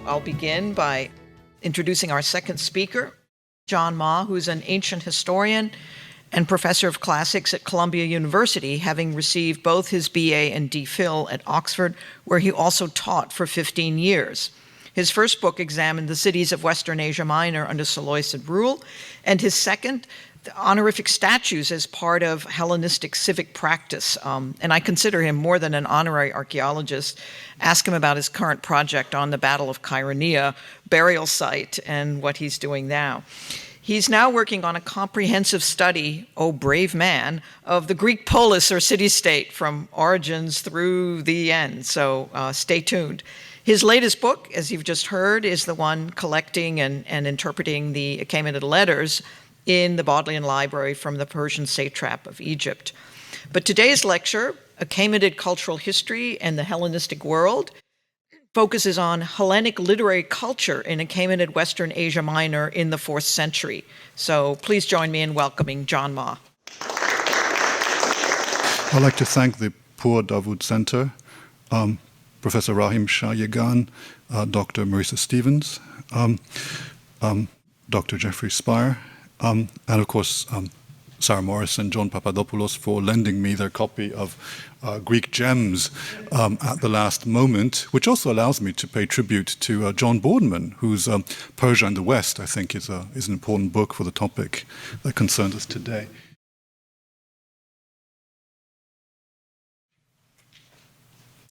I'll begin by introducing our second speaker, John Ma, who's an ancient historian and professor of classics at Columbia University, having received both his BA and DPhil at Oxford, where he also taught for 15 years. His first book examined the cities of Western Asia Minor under Seleucid rule, and his second, the honorific statues as part of Hellenistic civic practice. And I consider him more than an honorary archaeologist. Ask him about his current project on the Battle of Chaeronea burial site and what he's doing now. He's now working on a comprehensive study, oh brave man, of the Greek polis or city-state from origins through the end, so stay tuned. His latest book, as you've just heard, is the one collecting and interpreting the Achaemenid letters in the Bodleian Library from the Persian satrap of Egypt. But today's lecture, Achaemenid Cultural History and the Hellenistic World, focuses on Hellenic literary culture in Achaemenid Western Asia Minor in the 4th century. So please join me in welcoming John Ma. I'd like to thank the Poor Davud Center, Professor Rahim Shah Yegan, Dr. Marisa Stevens, Dr. Jeffrey Spire, and of course Sarah Morris and John Papadopoulos for lending me their copy of Greek Gems at the last moment, which also allows me to pay tribute to John Boardman, whose Persia and the West, I think, is an important book for the topic that concerns us today.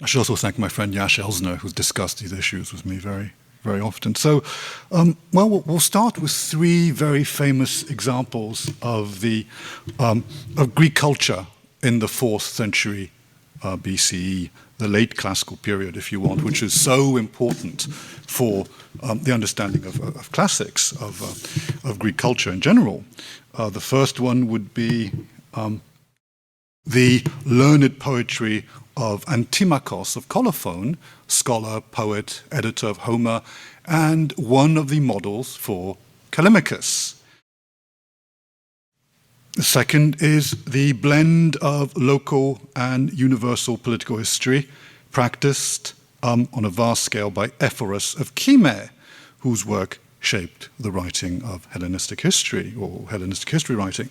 I should also thank my friend Yash Elsner, who's discussed these issues with me very often. So, we'll start with three very famous examples of of Greek culture in the 4th century BCE, the late classical period, if you want, which is so important for the understanding of classics, of Greek culture in general. The first one would be the learned poetry of Antimachos of Colophon, scholar, poet, editor of Homer, and one of the models for Callimachus. The second is the blend of local and universal political history practiced on a vast scale by Ephoros of Kyme, whose work shaped the writing of Hellenistic history, or Hellenistic history writing.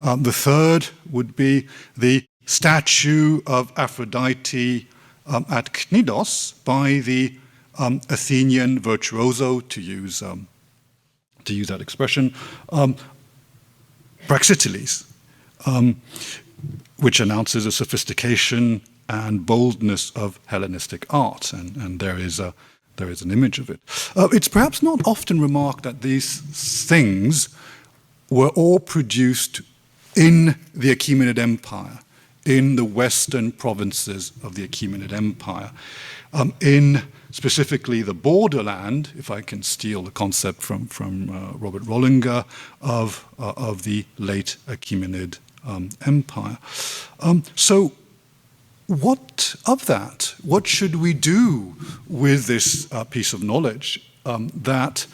The third would be the statue of Aphrodite at Cnidos by the Athenian virtuoso, to use that expression, Praxiteles, which announces a sophistication and boldness of Hellenistic art, and there is an image of it. It's perhaps not often remarked that these things were all produced in the Achaemenid Empire, in the western provinces of the Achaemenid Empire, in specifically the borderland, if I can steal the concept from Robert Rollinger, of the late Achaemenid Empire. So what of that? What should we do with this piece of knowledge that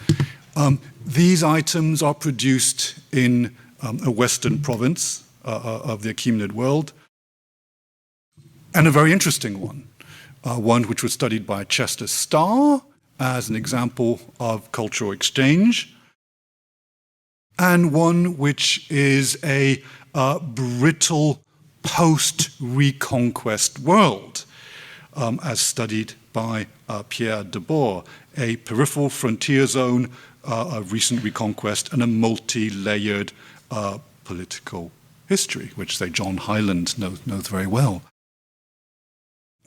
these items are produced in a western province of the Achaemenid world, and a very interesting one which was studied by Chester Starr as an example of cultural exchange, and one which is a brittle post-reconquest world, as studied by Pierre Debord, a peripheral frontier zone of recent reconquest and a multi-layered political history, which, say, John Hyland knows very well.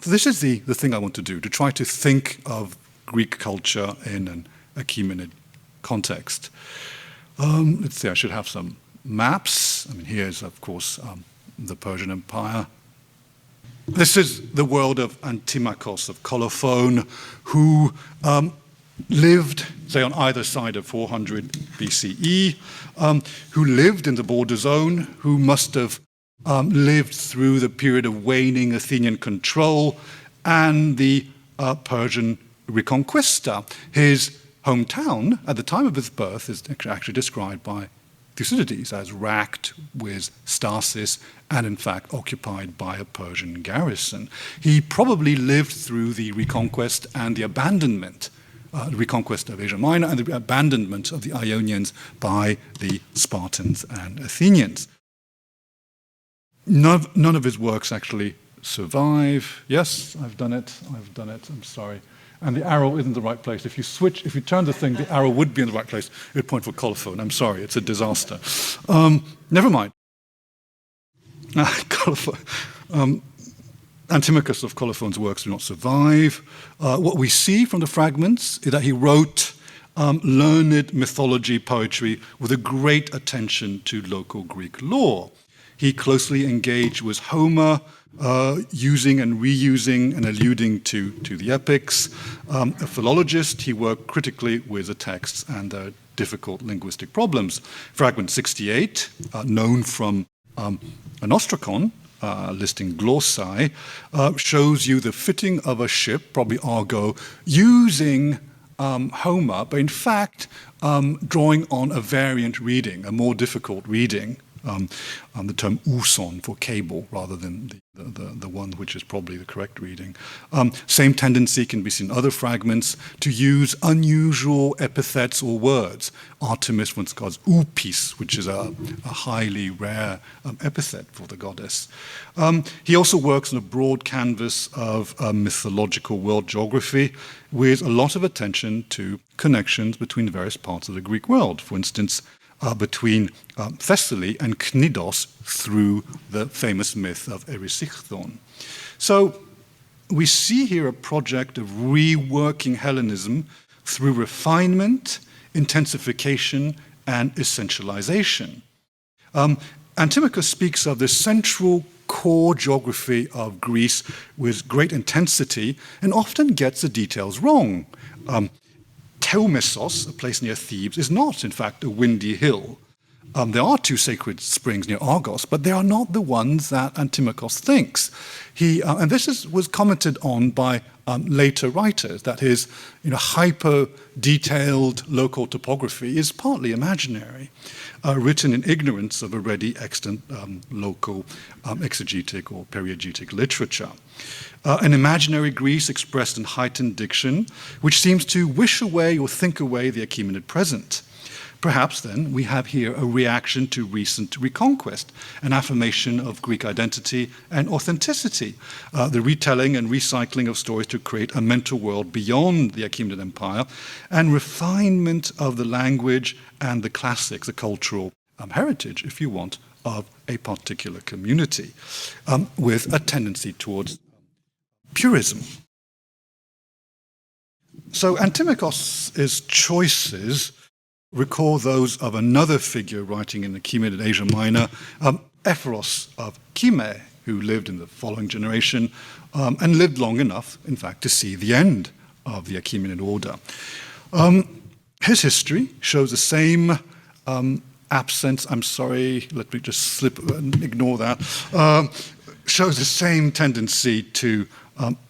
So this is the thing I want to do, to try to think of Greek culture in an Achaemenid context. Let's see, I should have some maps. I mean, here's, of course, the Persian Empire. This is the world of Antimachos of Colophon, who lived, say, on either side of 400 BCE, who lived in the border zone, who must have lived through the period of waning Athenian control and the Persian Reconquista. His hometown at the time of his birth is actually described by Thucydides as racked with stasis and in fact occupied by a Persian garrison. He probably lived through the reconquest and the abandonment reconquest of Asia Minor and the abandonment of the Ionians by the Spartans and Athenians. None of his works actually survive. Yes, I've done it, I'm sorry. And the arrow isn't the right place. If you turn the thing, the arrow would be in the right place. It would point for colophon. I'm sorry, it's a disaster. Never mind. Antimachus of Colophon's works do not survive. What we see from the fragments is that he wrote learned mythology poetry with a great attention to local Greek lore. He closely engaged with Homer, using and reusing and alluding to the epics. A philologist, he worked critically with the texts and their difficult linguistic problems. Fragment 68, known from an ostracon, listing glossae, shows you the fitting of a ship, probably Argo, using Homer, but in fact drawing on a variant reading, a more difficult reading. The term ouson for cable rather than the one which is probably the correct reading. Same tendency can be seen in other fragments to use unusual epithets or words. Artemis once calls oupis, which is a highly rare epithet for the goddess. He also works on a broad canvas of mythological world geography with a lot of attention to connections between various parts of the Greek world. For instance, between Thessaly and Cnidos through the famous myth of Erysichthon. So we see here a project of reworking Hellenism through refinement, intensification, and essentialization. Antimachus speaks of the central core geography of Greece with great intensity and often gets the details wrong. Telmessos, a place near Thebes, is not, in fact, a windy hill. There are two sacred springs near Argos, but they are not the ones that Antimachus thinks. And this was commented on by later writers, that his hyper-detailed local topography is partly imaginary, written in ignorance of already extant local exegetic or periegetic literature. An imaginary Greece expressed in heightened diction, which seems to wish away or think away the Achaemenid present. Perhaps, then, we have here a reaction to recent reconquest, an affirmation of Greek identity and authenticity, the retelling and recycling of stories to create a mental world beyond the Achaemenid Empire, and refinement of the language and the classics, the cultural heritage, if you want, of a particular community, with a tendency towards purism. So Antimachus's choices recall those of another figure writing in the Achaemenid Asia Minor, Ephoros of Kyme, who lived in the following generation and lived long enough, in fact, to see the end of the Achaemenid order. His history shows the same absence, I'm sorry, let me just slip and ignore that, shows the same tendency to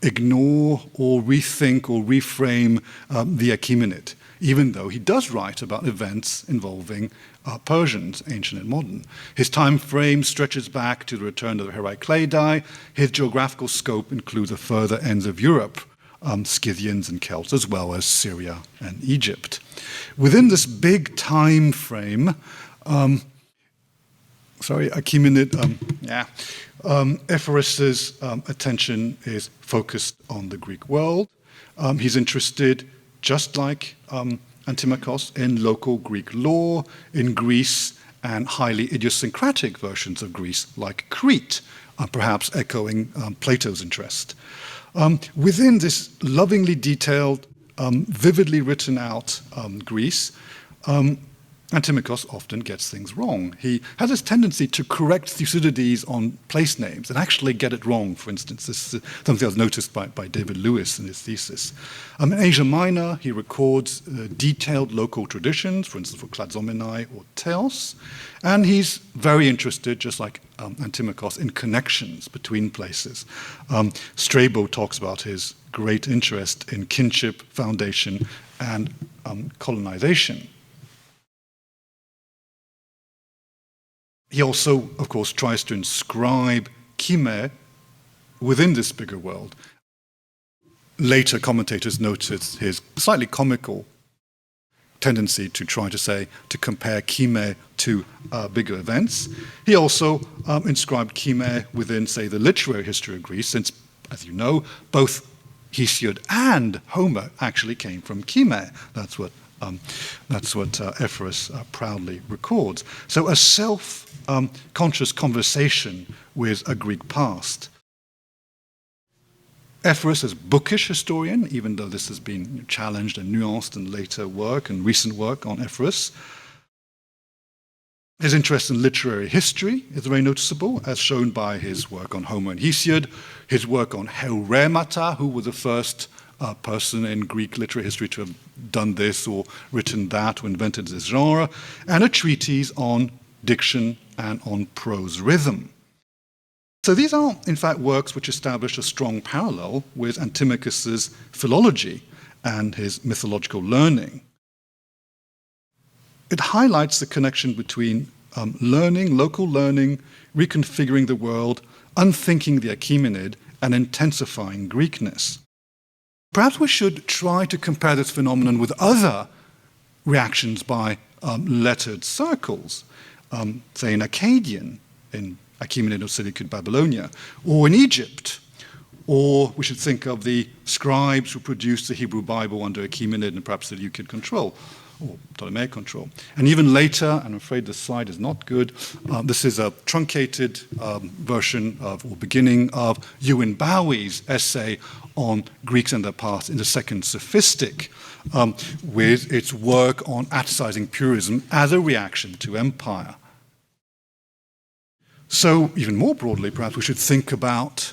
ignore or rethink or reframe the Achaemenid, even though he does write about events involving Persians, ancient and modern. His time frame stretches back to the return of the Heracleidae. His geographical scope includes the further ends of Europe, Scythians and Celts, as well as Syria and Egypt. Within this big time frame, Achaemenid, Ephoros's attention is focused on the Greek world. He's interested, just like Antimachos, in local Greek lore, in Greece, and highly idiosyncratic versions of Greece, like Crete, perhaps echoing Plato's interest. Within this lovingly detailed, vividly written out Greece, Antimachos often gets things wrong. He has this tendency to correct Thucydides on place names and actually get it wrong, for instance. This is something I was noticed by David Lewis in his thesis. In Asia Minor, he records detailed local traditions, for instance, for Klazomenai or Teos, and he's very interested, just like Antimachos, in connections between places. Strabo talks about his great interest in kinship, foundation, and colonization. He also, of course, tries to inscribe Kyme within this bigger world. later commentators noticed his slightly comical tendency to try to compare Chime to bigger events. He also inscribed Chime within, say, the literary history of Greece, since, as you know, both Hesiod and Homer actually came from Chime. That's what Ephoros proudly records. So a self-conscious conversation with a Greek past. Ephoros is a bookish historian, even though this has been challenged and nuanced in later work and recent work on Ephoros. His interest in literary history is very noticeable, as shown by his work on Homer and Hesiod, his work on Heuremata, who was the first person in Greek literary history to have done this or written that or invented this genre, and a treatise on diction and on prose rhythm. So these are, in fact, works which establish a strong parallel with Antimachus's philology and his mythological learning. It highlights the connection between learning, local learning, reconfiguring the world, unthinking the Achaemenid, and intensifying Greekness. Perhaps we should try to compare this phenomenon with other reactions by lettered circles, say in Akkadian, in Achaemenid or Seleucid Babylonia, or in Egypt, or we should think of the scribes who produced the Hebrew Bible under Achaemenid and perhaps Seleucid control, or Ptolemaic control. And even later, I'm afraid the slide is not good, this is a truncated version of, or beginning of, Ewan Bowie's essay on Greeks and their past in the Second Sophistic, with its work on Atticizing purism as a reaction to empire. So, even more broadly, perhaps we should think about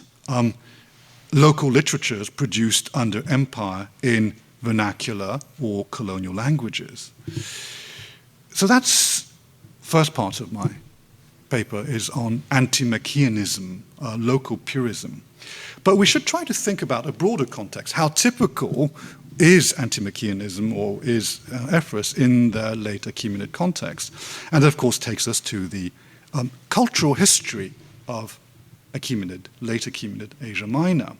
local literatures produced under empire in vernacular or colonial languages. So that's first part of my paper is on Antimacheanism, local purism. But we should try to think about a broader context. How typical is Antimacheanism or is Ephoros in the late Achaemenid context? And that, of course, takes us to the cultural history of Achaemenid, late Achaemenid Asia Minor.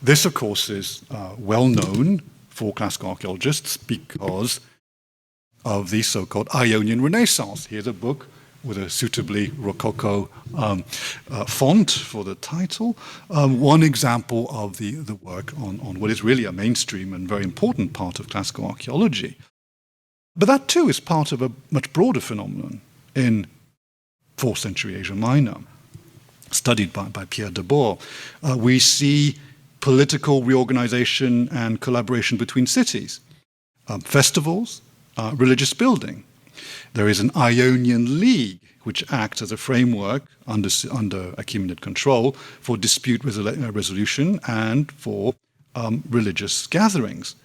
This, of course, is well known for classical archaeologists because of the so-called Ionian Renaissance. Here's a book with a suitably Rococo font for the title. One example of the work on what is really a mainstream and very important part of classical archaeology. But that, too, is part of a much broader phenomenon in 4th century Asia Minor, studied by Pierre Debord. We see political reorganization and collaboration between cities, festivals, religious building. There is an Ionian League, which acts as a framework under Achaemenid control for dispute resolution and for religious gatherings.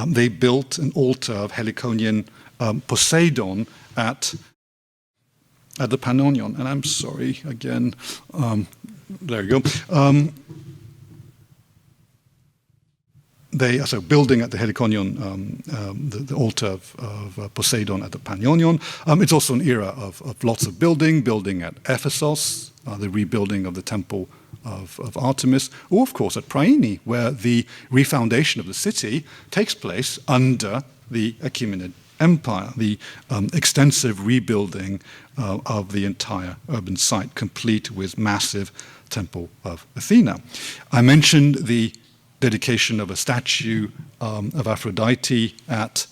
They built an altar of Heliconian Poseidon at the Pannonion, and I'm sorry again. There you go. So building at the Heliconion, the altar of Poseidon at the Pannonion. It's also an era of lots of building at Ephesos, the rebuilding of the temple of Artemis, or of course at Priene, where the refoundation of the city takes place under the Achaemenid Empire, the extensive rebuilding of the entire urban site, complete with massive temple of Athena. I mentioned the dedication of a statue of Aphrodite at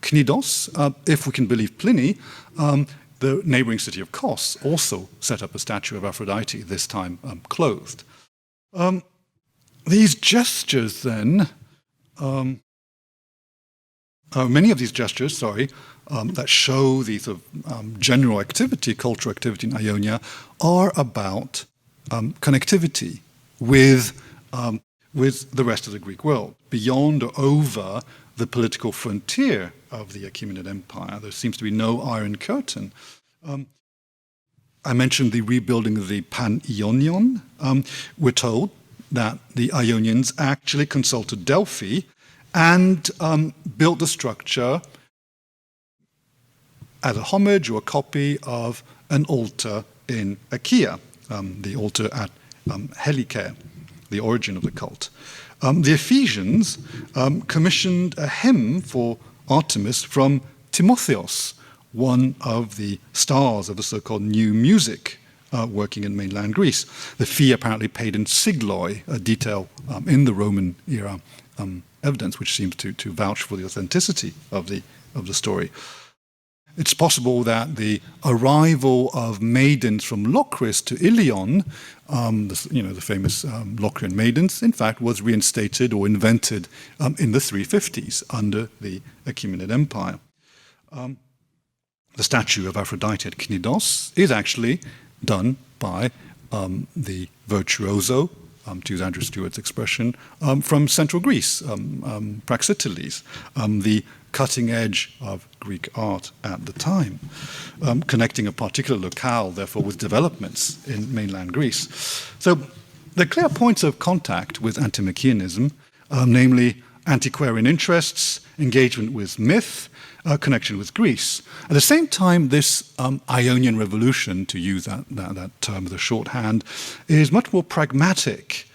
Knidos. If we can believe Pliny, the neighboring city of Kos also set up a statue of Aphrodite, this time clothed. These gestures then, many of these gestures, that show the sort of general activity, cultural activity in Ionia, are about connectivity with the rest of the Greek world, beyond or over the political frontier of the Achaemenid Empire. There seems to be no iron curtain. I mentioned the rebuilding of the Pan-Ionion. We're told that the Ionians actually consulted Delphi and built the structure as a homage or a copy of an altar in Achaea, the altar at Helike. the origin of the cult. The Ephesians commissioned a hymn for Artemis from Timotheos, one of the stars of the so-called new music working in mainland Greece. The fee apparently paid in sigloi, a detail in the Roman era evidence, which seems to vouch for the authenticity of the story. It's possible that the arrival of maidens from Locris to Ilion, the famous Locrian maidens, in fact, was reinstated or invented in the 350s under the Achaemenid Empire. The statue of Aphrodite at Knidos is actually done by the virtuoso, to use Andrew Stewart's expression, from central Greece, Praxiteles, the cutting edge of Greek art at the time, connecting a particular locale, therefore, with developments in mainland Greece. So the clear points of contact with Antimacheanism, namely antiquarian interests, engagement with myth, connection with Greece. At the same time, this Ionian revolution, to use that term as a shorthand, is much more pragmatic,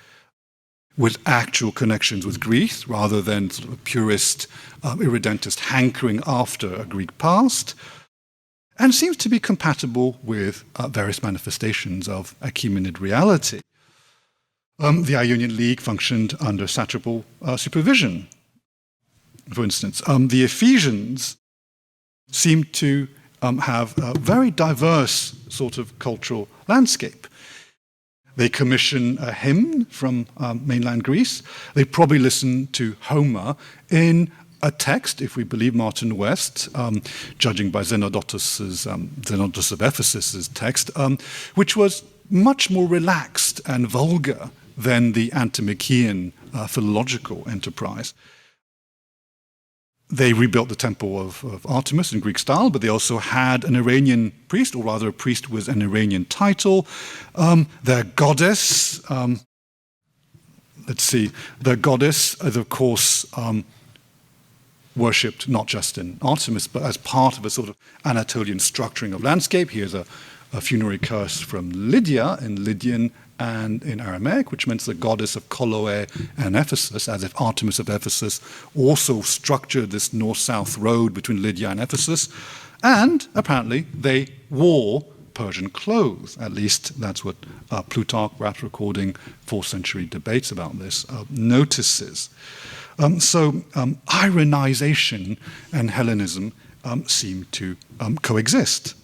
with actual connections with Greece rather than sort of a purist, irredentist hankering after a Greek past, and seems to be compatible with various manifestations of Achaemenid reality. The Ionian League functioned under satrapal supervision. For instance, the Ephesians seem to have a very diverse sort of cultural landscape. They commission a hymn from mainland Greece. They probably listen to Homer in a text, if we believe Martin West, judging by Zenodotus of Ephesus' text, which was much more relaxed and vulgar than the Antimachean philological enterprise. They rebuilt the temple of Artemis in Greek style, but they also had an Iranian priest, or rather a priest with an Iranian title. Their goddess, their goddess is, of course, worshipped not just in Artemis, but as part of a sort of Anatolian structuring of landscape. Here's a funerary curse from Lydia in Lydian and in Aramaic, which meant the goddess of Koloe and Ephesus, as if Artemis of Ephesus also structured this north-south road between Lydia and Ephesus. And apparently they wore Persian clothes. At least that's what Plutarch, perhaps recording 4th century debates about this, notices. So Iranization and Hellenism seem to coexist.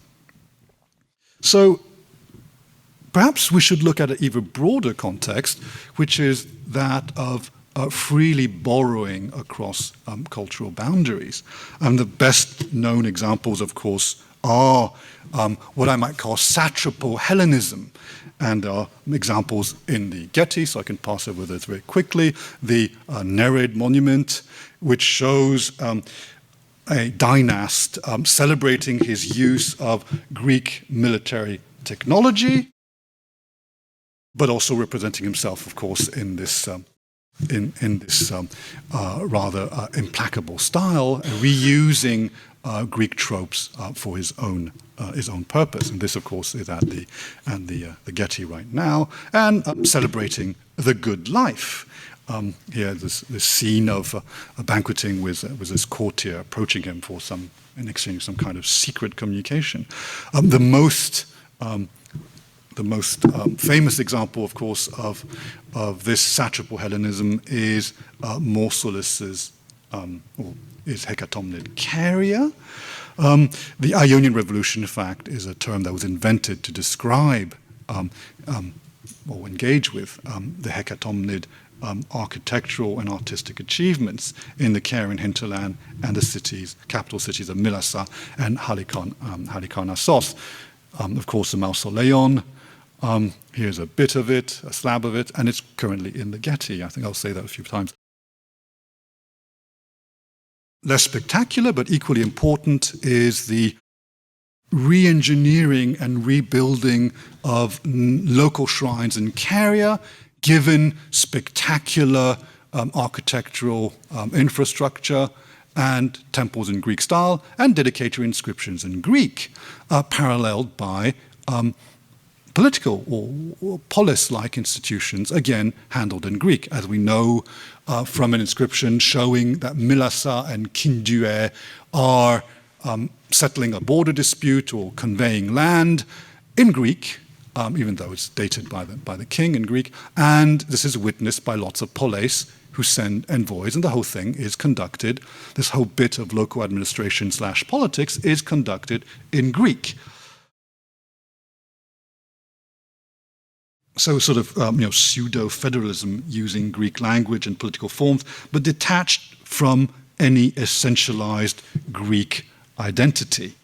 So perhaps we should look at an even broader context, which is that of freely borrowing across cultural boundaries. And the best known examples, of course, are what I might call satrapal Hellenism. And there are examples in the Getty, so I can pass over this very quickly. The Nereid monument, which shows a dynast celebrating his use of Greek military technology, but also representing himself, of course, in this rather implacable style, reusing Greek tropes for his own purpose. And this, of course, is at the Getty right now, and celebrating the good life. Here, this scene of banqueting with this courtier approaching him in exchange some kind of secret communication. The most famous example, of course, of this satrapal Hellenism is Mausolus's is Hekatomnid carrier. The Ionian Revolution, in fact, is a term that was invented to describe or engage with the Hekatomnid architectural and artistic achievements in the Carian hinterland and the capital cities of Mylassa and Halikarnassos. Of course, the Mausoleon. Here's a bit of it, a slab of it, and it's currently in the Getty. I think I'll say that a few times. Less spectacular, but equally important, is the re-engineering and rebuilding of local shrines in Caria, given spectacular architectural infrastructure and temples in Greek style and dedicatory inscriptions in Greek, paralleled by political or polis-like institutions, again, handled in Greek, as we know from an inscription showing that Mylassa and Kindue are settling a border dispute or conveying land in Greek, even though it's dated by the king in Greek, and this is witnessed by lots of polis who send envoys, and the whole thing is conducted, this whole bit of local administration / politics is conducted in Greek. So sort of pseudo-federalism using Greek language and political forms, but detached from any essentialized Greek identity.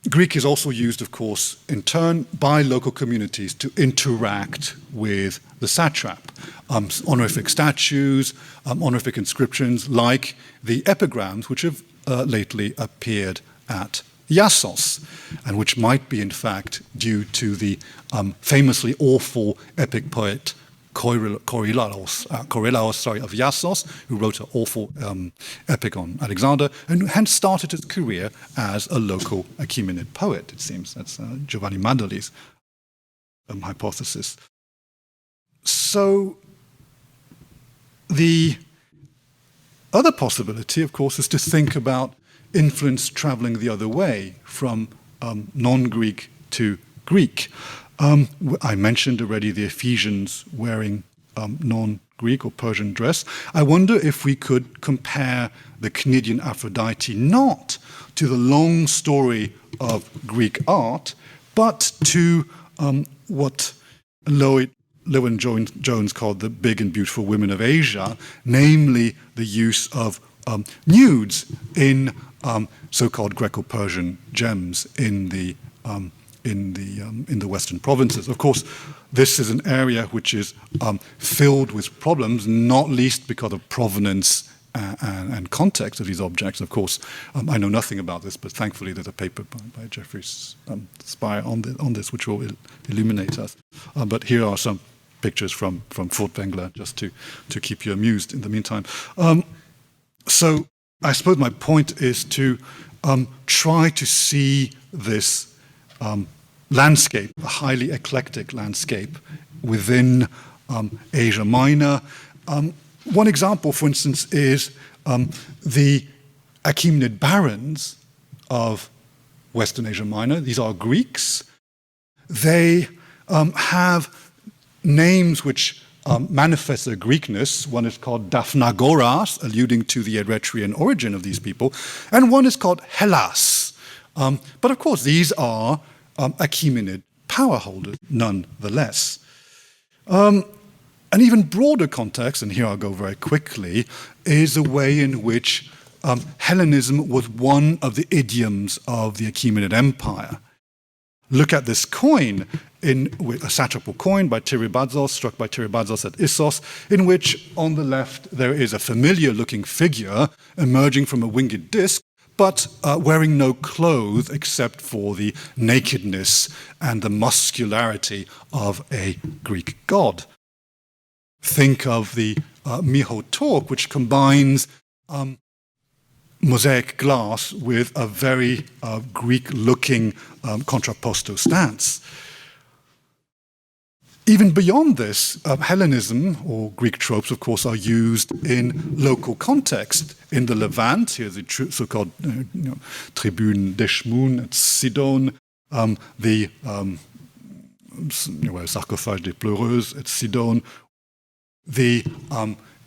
Greek is also used, of course, in turn by local communities to interact with the satrap. Honorific statues, honorific inscriptions like the epigrams which have lately appeared at Iassos, and which might be in fact due to the famously awful epic poet Korelaos of Iassos, who wrote an awful epic on Alexander, and hence started his career as a local Achaemenid poet, it seems. That's Giovanni Mandoli's hypothesis. So the other possibility, of course, is to think about influence traveling the other way from non-Greek to Greek. I mentioned already the Ephesians wearing non-Greek or Persian dress. I wonder if we could compare the Cnidian Aphrodite not to the long story of Greek art, but to what Llewellyn-Jones called the big and beautiful women of Asia, namely the use of nudes in so-called Greco-Persian gems in the Western provinces. Of course, this is an area which is filled with problems, not least because of provenance and context of these objects. Of course, I know nothing about this, but thankfully there's a paper by Jeffrey Spire on this, which will illuminate us. But here are some pictures from Furtwängler, just to keep you amused in the meantime. So I suppose my point is to try to see this landscape, a highly eclectic landscape within Asia Minor. One example, for instance, is the Achaemenid barons of Western Asia Minor. These are Greeks. They have names which manifest their Greekness. One is called Daphnagoras, alluding to the Eretrian origin of these people, and one is called Hellas. But of course, these are Achaemenid power holders, nonetheless. An even broader context, and here I'll go very quickly, is the way in which Hellenism was one of the idioms of the Achaemenid Empire. Look at this coin, a satrapal coin by Tiribadzos, struck by Tiribadzos at Issos, in which on the left there is a familiar-looking figure emerging from a winged disc, but wearing no clothes except for the nakedness and the muscularity of a Greek god. Think of the Miho torque, which combines mosaic glass with a very Greek-looking contrapposto stance. Even beyond this, Hellenism, or Greek tropes, of course, are used in local context. In the Levant, here's the so-called Tribune d'Eshmoun at Sidon, the Sarcophage des Pleureuses at Sidon, the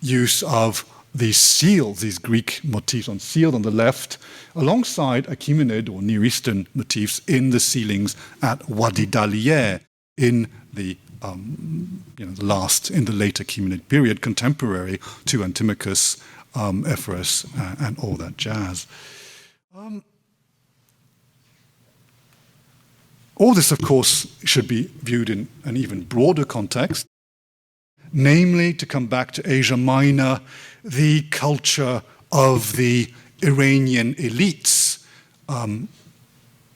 use of these seals, these Greek motifs on seals on the left, alongside Achaemenid or Near Eastern motifs in the ceilings at Wadi Dalieh in the in the late Achaemenid period, contemporary to Antimachus, Ephoros, and all that jazz. All this, of course, should be viewed in an even broader context, namely, to come back to Asia Minor, the culture of the Iranian elites,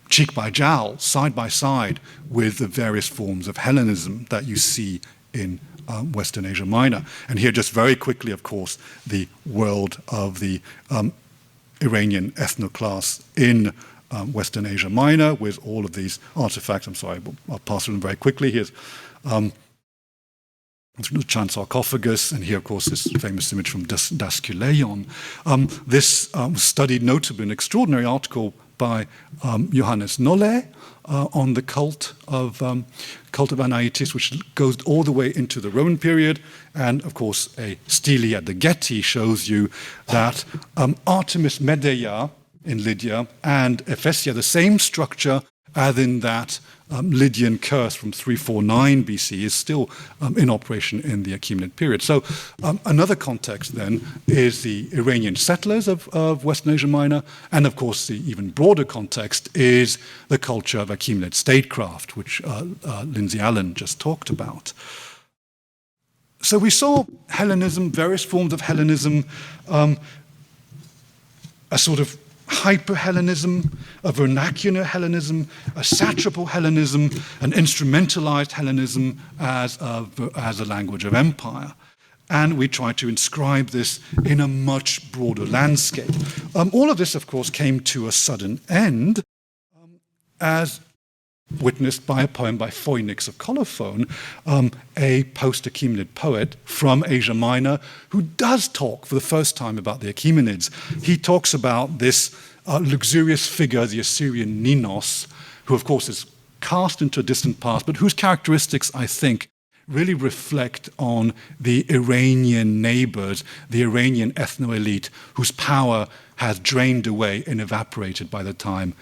cheek by jowl, side by side with the various forms of Hellenism that you see in Western Asia Minor. And here, just very quickly, of course, the world of the Iranian ethnoclass in Western Asia Minor with all of these artifacts. I'm sorry, I'll pass through them very quickly. Here's the giant sarcophagus, and here, of course, this famous image from Daskuleion. This was studied notably in an extraordinary article by Johannes Nolle on the cult of Anaitis, which goes all the way into the Roman period. And, of course, a stele at the Getty shows you that Artemis Medeia in Lydia and Ephesia, the same structure as in that Lydian curse from 349 BC, is still in operation in the Achaemenid period. So another context then is the Iranian settlers of Western Asia Minor, and of course the even broader context is the culture of Achaemenid statecraft, which Lindsay Allen just talked about. So we saw Hellenism, various forms of Hellenism, a sort of hyper-Hellenism, a vernacular Hellenism, a satrapal Hellenism, an instrumentalized Hellenism as a language of empire. And we try to inscribe this in a much broader landscape. All of this, of course, came to a sudden end as witnessed by a poem by Phoinix of Colophon, a post-Achaemenid poet from Asia Minor, who does talk for the first time about the Achaemenids. He talks about this luxurious figure, the Assyrian Ninos, who of course is cast into a distant past, but whose characteristics, I think, really reflect on the Iranian neighbors, the Iranian ethno-elite, whose power has drained away and evaporated by the time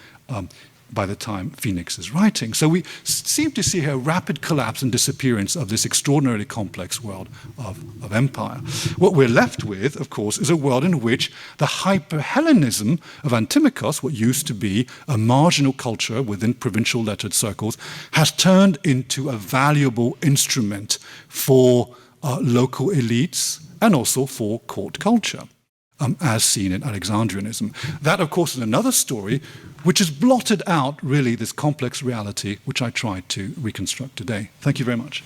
Phoenix is writing. So we seem to see here a rapid collapse and disappearance of this extraordinarily complex world of empire. What we're left with, of course, is a world in which the hyper-Hellenism of Antimachos, what used to be a marginal culture within provincial lettered circles, has turned into a valuable instrument for local elites and also for court culture, as seen in Alexandrianism. That, of course, is another story which has blotted out, really, this complex reality which I tried to reconstruct today. Thank you very much.